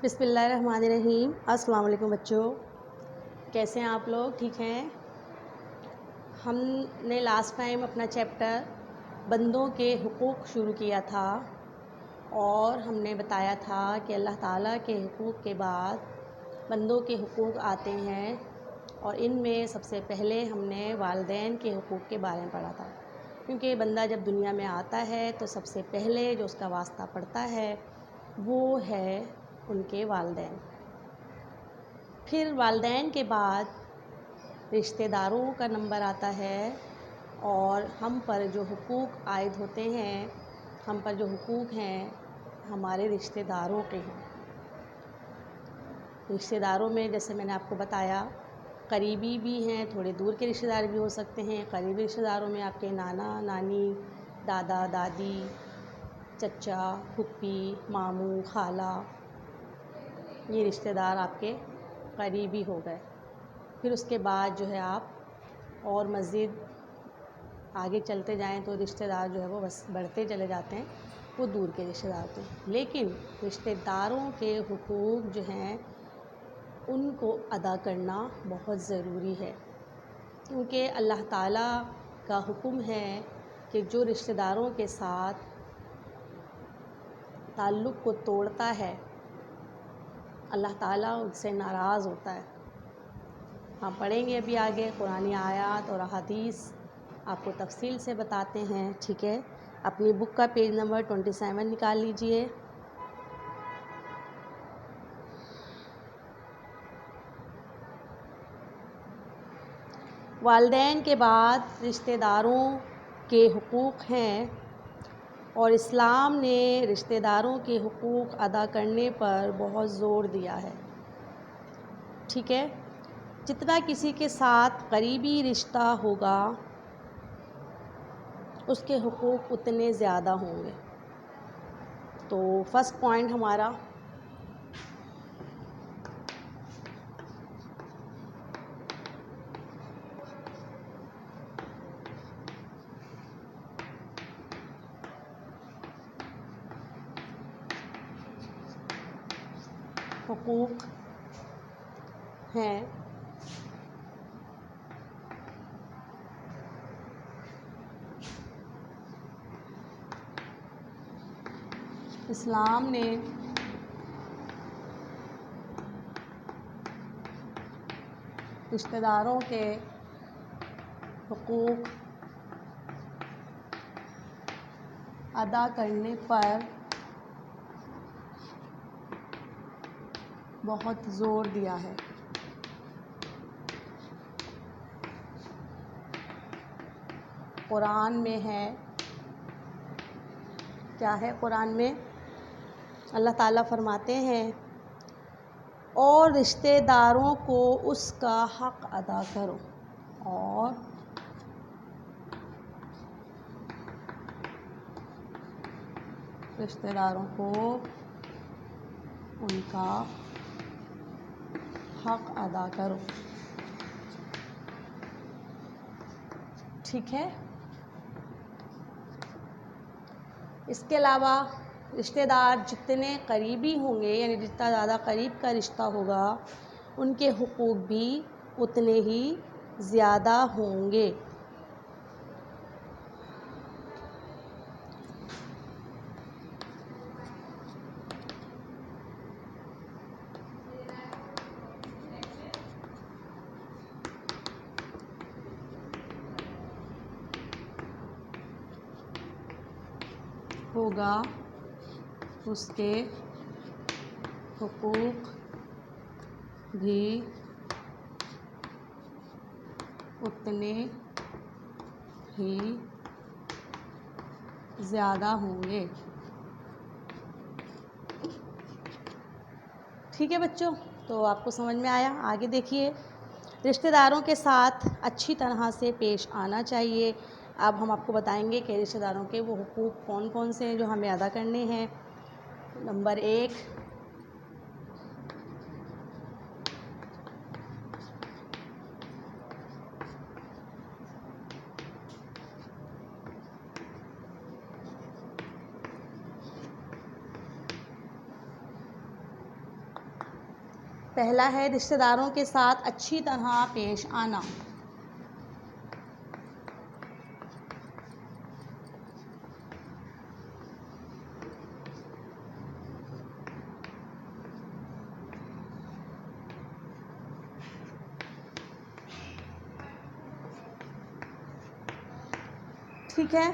بسم اللہ الرحمن الرحیم۔ السلام علیکم بچوں، کیسے ہیں آپ لوگ؟ ٹھیک ہیں؟ ہم نے لاسٹ ٹائم اپنا چیپٹر بندوں کے حقوق شروع کیا تھا اور ہم نے بتایا تھا کہ اللہ تعالیٰ کے حقوق کے بعد بندوں کے حقوق آتے ہیں، اور ان میں سب سے پہلے ہم نے والدین کے حقوق کے بارے میں پڑھا تھا، کیونکہ بندہ جب دنیا میں آتا ہے تو سب سے پہلے جو اس کا واسطہ پڑتا ہے وہ ہے ان کے والدین۔ پھر والدین کے بعد رشتہ داروں کا نمبر آتا ہے، اور ہم پر جو حقوق عائد ہوتے ہیں، ہم پر جو حقوق ہیں ہمارے رشتہ داروں کے ہیں۔ رشتہ داروں میں جیسے میں نے آپ کو بتایا، قریبی بھی ہیں، تھوڑے دور کے رشتہ دار بھی ہو سکتے ہیں۔ قریبی رشتہ داروں میں آپ کے نانا نانی، دادا دادی، چچا پھوپھی، ماموں خالہ، یہ رشتہ دار آپ کے قریبی ہو گئے۔ پھر اس کے بعد جو ہے آپ اور مزید آگے چلتے جائیں تو رشتہ دار جو ہے وہ بس بڑھتے چلے جاتے ہیں، وہ دور کے رشتہ دار ہوتے ہیں۔ لیکن رشتہ داروں کے حقوق جو ہیں ان کو ادا کرنا بہت ضروری ہے، کیونکہ اللہ تعالیٰ کا حکم ہے کہ جو رشتہ داروں کے ساتھ تعلق کو توڑتا ہے اللہ تعالیٰ ان سے ناراض ہوتا ہے۔ ہم پڑھیں گے ابھی آگے قرآنی آیات اور احادیث آپ کو تفصیل سے بتاتے ہیں، ٹھیک ہے؟ اپنی بک کا پیج نمبر 27 نکال لیجئے۔ والدین کے بعد رشتہ داروں کے حقوق ہیں، اور اسلام نے رشتہ داروں کے حقوق ادا کرنے پر بہت زور دیا ہے، ٹھیک ہے؟ جتنا کسی کے ساتھ قریبی رشتہ ہوگا اس کے حقوق اتنے زیادہ ہوں گے۔ تو فرسٹ پوائنٹ ہمارا حقوق ہیں اسلام نے رشتہ داروں کے حقوق ادا کرنے پر بہت زور دیا ہے۔ قرآن میں ہے، کیا ہے قرآن میں؟ اللہ تعالیٰ فرماتے ہیں اور رشتہ داروں کو اس کا حق ادا کرو، اور رشتہ داروں کو ان کا حق ادا کرو، ٹھیک ہے؟ اس کے علاوہ رشتہ دار جتنے قریبی ہوں گے، یعنی جتنا زیادہ قریب کا رشتہ ہوگا ان کے حقوق بھی اتنے ہی زیادہ ہوں گے۔ اس کے حقوق بھی اتنے ہی زیادہ ہوں گے، ٹھیک ہے بچوں؟ تو آپ کو سمجھ میں آیا؟ آگے دیکھیے، رشتہ داروں کے ساتھ اچھی طرح سے پیش آنا چاہیے۔ اب ہم آپ کو بتائیں گے کہ رشتہ داروں کے وہ حقوق کون کون سے ہیں جو ہمیں ادا کرنے ہیں۔ نمبر 1، پہلا ہے رشتہ داروں کے ساتھ اچھی طرح پیش آنا. ٹھیک ہے.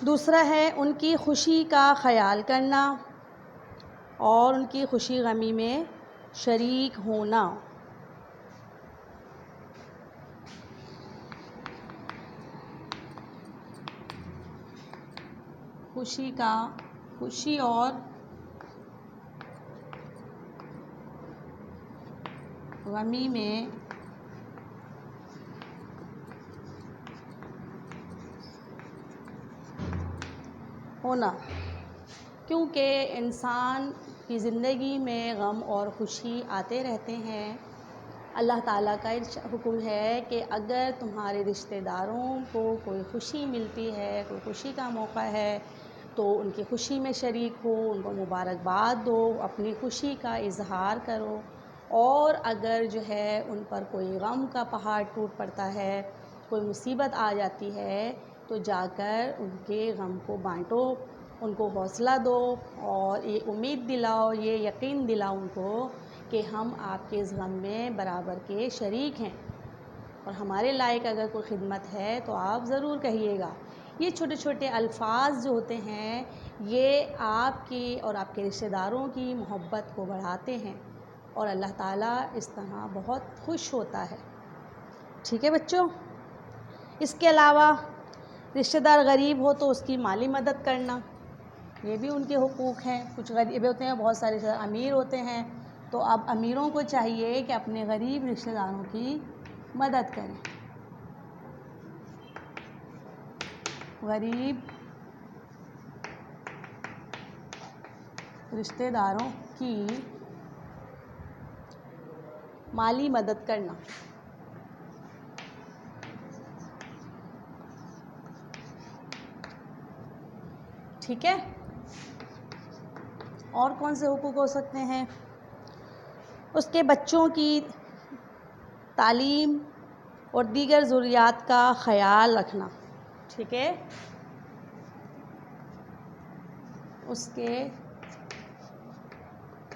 دوسرا ہے ان کی خوشی کا خیال کرنا اور ان کی خوشی غمی میں شریک ہونا. خوشی اور غمی میں ہونا. کیونکہ انسان کی زندگی میں غم اور خوشی آتے رہتے ہیں. اللہ تعالیٰ کا حکم ہے کہ اگر تمہارے رشتہ داروں کو کوئی خوشی ملتی ہے، کوئی خوشی کا موقع ہے، تو ان کی خوشی میں شریک ہو، ان کو مبارکباد دو، اپنی خوشی کا اظہار کرو. اور اگر جو ہے ان پر کوئی غم کا پہاڑ ٹوٹ پڑتا ہے، کوئی مصیبت آ جاتی ہے، تو جا کر ان کے غم کو بانٹو، ان کو حوصلہ دو اور یہ امید دلاؤ، یہ یقین دلاؤ ان کو کہ ہم آپ کے اس غم میں برابر کے شریک ہیں، اور ہمارے لائق اگر کوئی خدمت ہے تو آپ ضرور کہیے گا. یہ چھوٹے چھوٹے الفاظ جو ہوتے ہیں یہ آپ کی اور آپ کے رشتہ داروں کی محبت کو بڑھاتے ہیں، اور اللہ تعالیٰ اس طرح بہت خوش ہوتا ہے. ٹھیک ہے بچوں. اس کے علاوہ رشتہ دار غریب ہو تو اس کی مالی مدد کرنا، یہ بھی ان کے حقوق ہیں. کچھ غریب ہوتے ہیں، بہت سارے رشتہ دار امیر ہوتے ہیں، تو اب امیروں کو چاہیے کہ اپنے غریب رشتہ داروں کی مدد کریں. غریب رشتہ داروں کی مالی مدد کرنا. ٹھیک ہے. اور کون سے حقوق ہو سکتے ہیں؟ اس کے بچوں کی تعلیم اور دیگر ضروریات کا خیال رکھنا. ٹھیک ہے. اس کے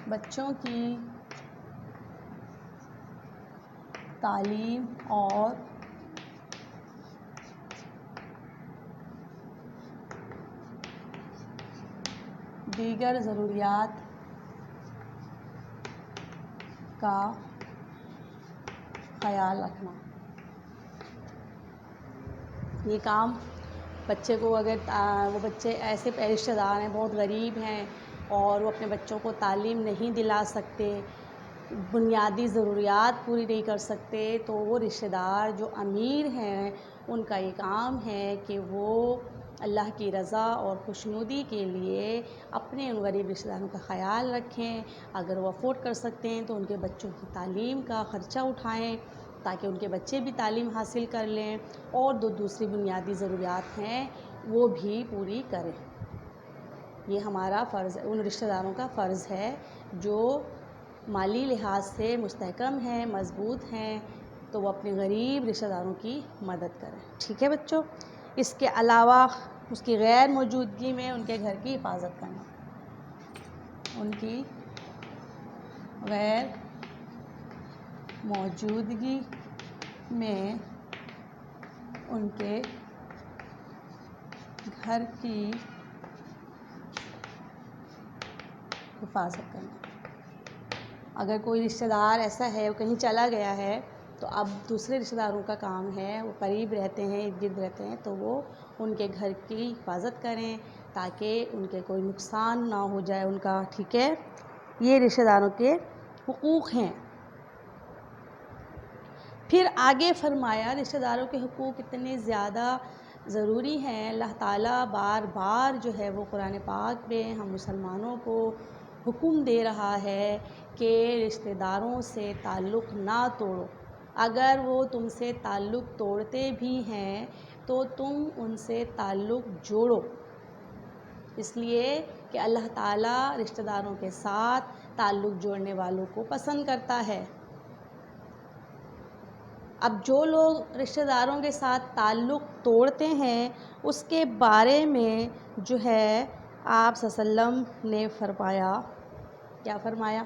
بچوں کی تعلیم اور دیگر ضروریات کا خیال رکھنا. یہ کام بچے کو، اگر وہ بچے ایسے رشتہ دار ہیں بہت غریب ہیں اور وہ اپنے بچوں کو تعلیم نہیں دلا سکتے، بنیادی ضروریات پوری نہیں کر سکتے، تو وہ رشتہ دار جو امیر ہیں ان کا یہ کام ہے کہ وہ اللہ کی رضا اور خوشنودی کے لیے اپنے ان غریب رشتہ داروں کا خیال رکھیں. اگر وہ افورڈ کر سکتے ہیں تو ان کے بچوں کی تعلیم کا خرچہ اٹھائیں تاکہ ان کے بچے بھی تعلیم حاصل کر لیں، اور دوسری بنیادی ضروریات ہیں وہ بھی پوری کریں. یہ ہمارا فرض ہے، ان رشتہ داروں کا فرض ہے جو مالی لحاظ سے مستحکم ہیں، مضبوط ہیں، تو وہ اپنے غریب رشتہ داروں کی مدد کریں. ٹھیک ہے بچوں. اس کے علاوہ اس کی غیر موجودگی میں ان کے گھر کی حفاظت کرنا. ان کی غیر موجودگی میں ان کے گھر کی حفاظت کرنا. اگر کوئی رشتہ دار ایسا ہے وہ کہیں چلا گیا ہے تو اب دوسرے رشتہ داروں کا کام ہے، وہ قریب رہتے ہیں، ارد گرد رہتے ہیں، تو وہ ان کے گھر کی حفاظت کریں تاکہ ان کے کوئی نقصان نہ ہو جائے ان کا. ٹھیک ہے. یہ رشتہ داروں کے حقوق ہیں. پھر آگے فرمایا رشتہ داروں کے حقوق اتنے زیادہ ضروری ہیں. اللہ تعالیٰ بار بار جو ہے وہ قرآن پاک میں ہم مسلمانوں کو حکم دے رہا ہے کہ رشتہ داروں سے تعلق نہ توڑو. اگر وہ تم سے تعلق توڑتے بھی ہیں تو تم ان سے تعلق جوڑو، اس لیے کہ اللہ تعالیٰ رشتہ داروں کے ساتھ تعلق جوڑنے والوں کو پسند کرتا ہے۔ اب جو لوگ رشتہ داروں کے ساتھ تعلق توڑتے ہیں اس کے بارے میں جو ہے آپ صلی اللہ علیہ وسلم نے فرمایا، کیا فرمایا؟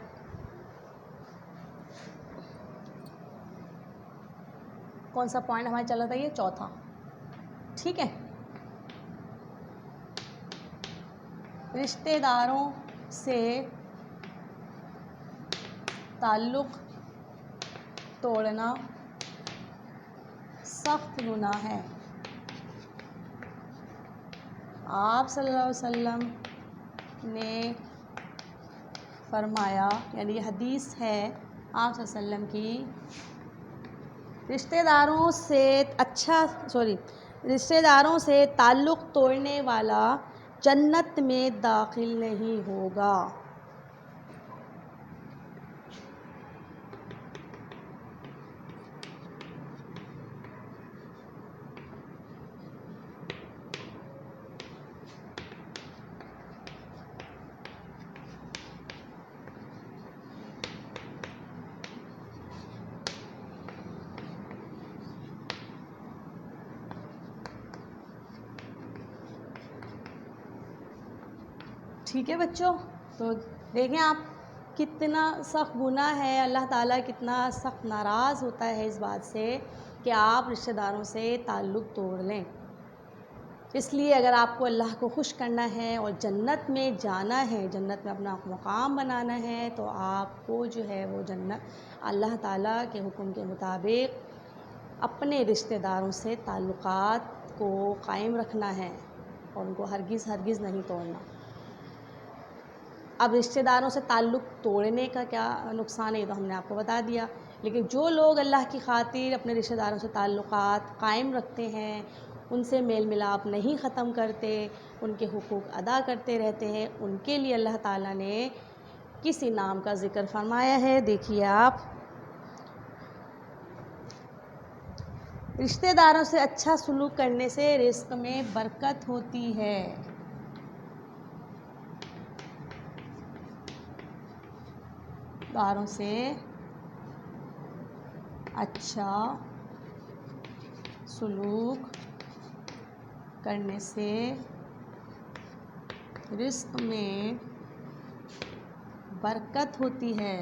کون سا پوائنٹ ہمارا چل رہا تھا؟ یہ چوتھا، ٹھیک ہے۔ رشتہ داروں سے تعلق توڑنا سخت گناہ ہے۔ آپ صلی اللہ علیہ وسلم نے فرمایا، یعنی یہ حدیث ہے آپ صلی اللہ علیہ وسلم کی، رشتہ داروں سے تعلق توڑنے والا جنت میں داخل نہیں ہوگا۔ ٹھیک ہے بچوں، تو دیکھیں آپ کتنا سخت گناہ ہے، اللہ تعالیٰ کتنا سخت ناراض ہوتا ہے اس بات سے کہ آپ رشتہ داروں سے تعلق توڑ لیں۔ اس لیے اگر آپ کو اللہ کو خوش کرنا ہے اور جنت میں جانا ہے، جنت میں اپنا مقام بنانا ہے، تو آپ کو جو ہے وہ جنت اللہ تعالیٰ کے حکم کے مطابق اپنے رشتہ داروں سے تعلقات کو قائم رکھنا ہے اور ان کو ہرگز نہیں توڑنا۔ اب رشتہ داروں سے تعلق توڑنے کا کیا نقصان ہے، یہ تو ہم نے آپ کو بتا دیا، لیکن جو لوگ اللہ کی خاطر اپنے رشتہ داروں سے تعلقات قائم رکھتے ہیں، ان سے میل ملاپ نہیں ختم کرتے، ان کے حقوق ادا کرتے رہتے ہیں، ان کے لیے اللہ تعالیٰ نے کس انعام کا ذکر فرمایا ہے، دیکھیے آپ، رشتہ داروں سے اچھا سلوک کرنے سے رزق میں برکت ہوتی ہے۔ داروں سے اچھا سلوک کرنے سے رزق میں برکت ہوتی ہے۔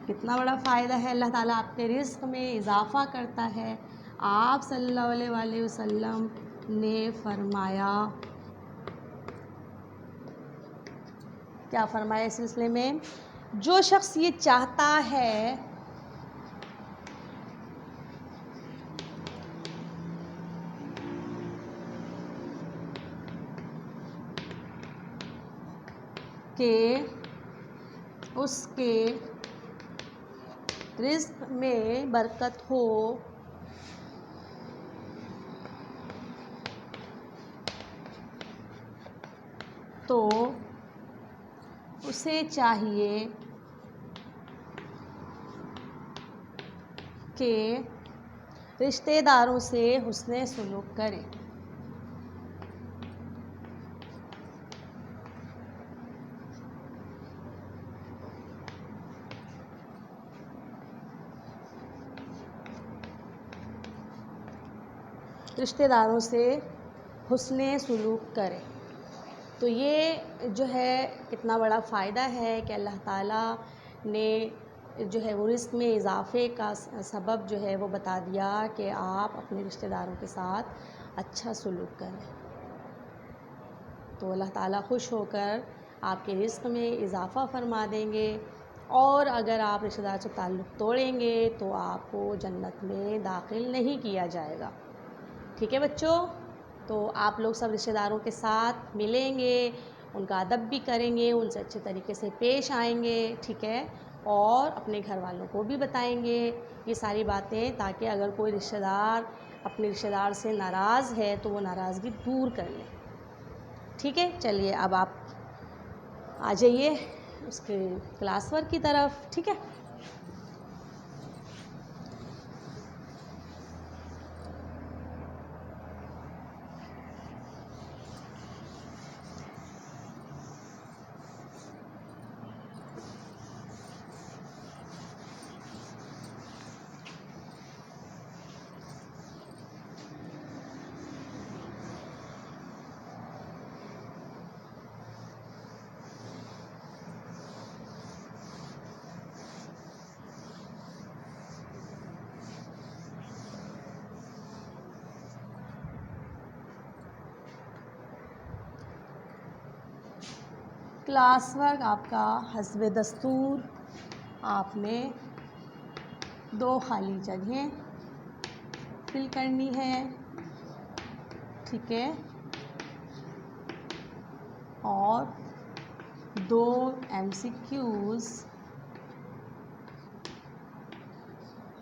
کتنا بڑا فائدہ ہے، اللہ تعالیٰ آپ کے رزق میں اضافہ کرتا ہے۔ آپ صلی اللہ علیہ وآلہ وسلم نے فرمایا، کیا فرمایا اس سلسلے میں؟ جو شخص یہ چاہتا ہے کہ اس کے رزق میں برکت ہو، تو اسے چاہیے کہ رشتہ داروں سے حسن سلوک کرے۔ رشتہ داروں سے حسن سلوک کرے، تو یہ جو ہے کتنا بڑا فائدہ ہے کہ اللہ تعالیٰ نے جو ہے وہ رزق میں اضافے کا سبب جو ہے وہ بتا دیا کہ آپ اپنے رشتہ داروں کے ساتھ اچھا سلوک کریں، تو اللہ تعالیٰ خوش ہو کر آپ کے رزق میں اضافہ فرما دیں گے، اور اگر آپ رشتہ دار سے تعلق توڑیں گے تو آپ کو جنت میں داخل نہیں کیا جائے گا۔ ٹھیک ہے بچوں، تو آپ لوگ سب رشتہ داروں کے ساتھ ملیں گے، ان کا ادب بھی کریں گے، ان سے اچھے طریقے سے پیش آئیں گے، ٹھیک ہے، اور اپنے گھر والوں کو بھی بتائیں گے یہ ساری باتیں، تاکہ اگر کوئی رشتہ دار اپنے رشتہ دار سے ناراض ہے تو وہ ناراضگی دور کر لیں۔ ٹھیک ہے، چلیے اب آپ آ جائیے اس کے کلاس ورک کی طرف، ٹھیک ہے۔ کلاس ورک آپ کا حسب دستور آپ نے 2 خالی جگہیں فل کرنی ہے، ٹھیک ہے، اور 2 MCQs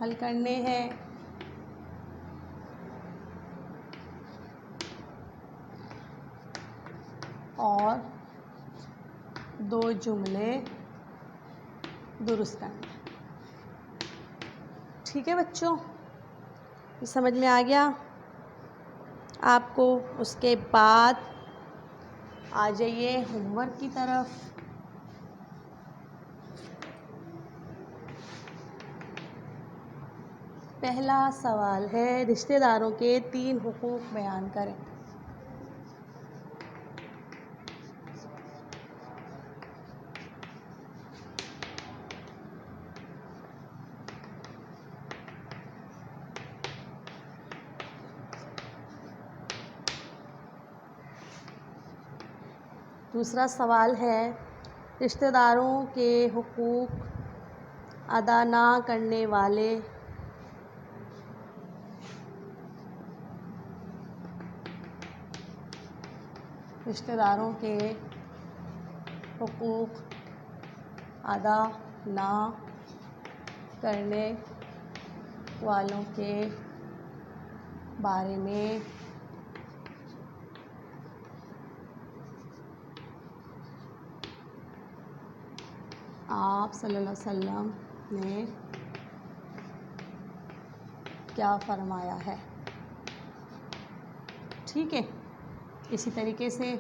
حل کرنے ہیں، اور 2 جملے درست کرنے ہیں، ٹھیک ہے بچوں، یہ سمجھ میں آ گیا آپ کو؟ اس کے بعد آ جائیے ہوم ورک کی طرف۔ پہلا سوال ہے رشتہ داروں کے 3 حقوق بیان کریں۔ دوسرا سوال ہے رشتہ داروں کے حقوق ادا نہ کرنے والے رشتہ داروں کے حقوق ادا نہ کرنے والوں کے بارے میں آپ صلی اللہ علیہ وسلم نے کیا فرمایا ہے؟ ٹھیک ہے، اسی طریقے سے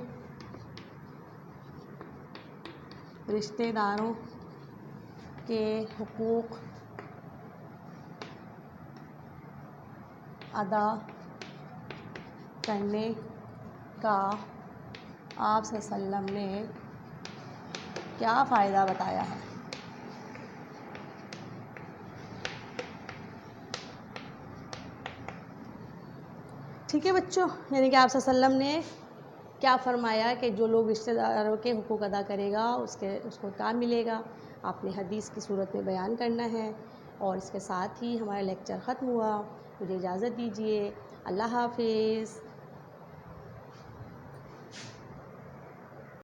رشتہ داروں کے حقوق ادا کرنے کا آپ صلی اللہ علیہ وسلم نے کیا فائدہ بتایا ہے؟ ٹھیک ہے بچوں، یعنی کہ آپ صلی اللہ علیہ وسلم نے کیا فرمایا کہ جو لوگ رشتہ داروں کے حقوق ادا کرے گا اس کو کیا ملے گا، آپ نے حدیث کی صورت میں بیان کرنا ہے۔ اور اس کے ساتھ ہی ہمارا لیکچر ختم ہوا، مجھے اجازت دیجیے، اللہ حافظ۔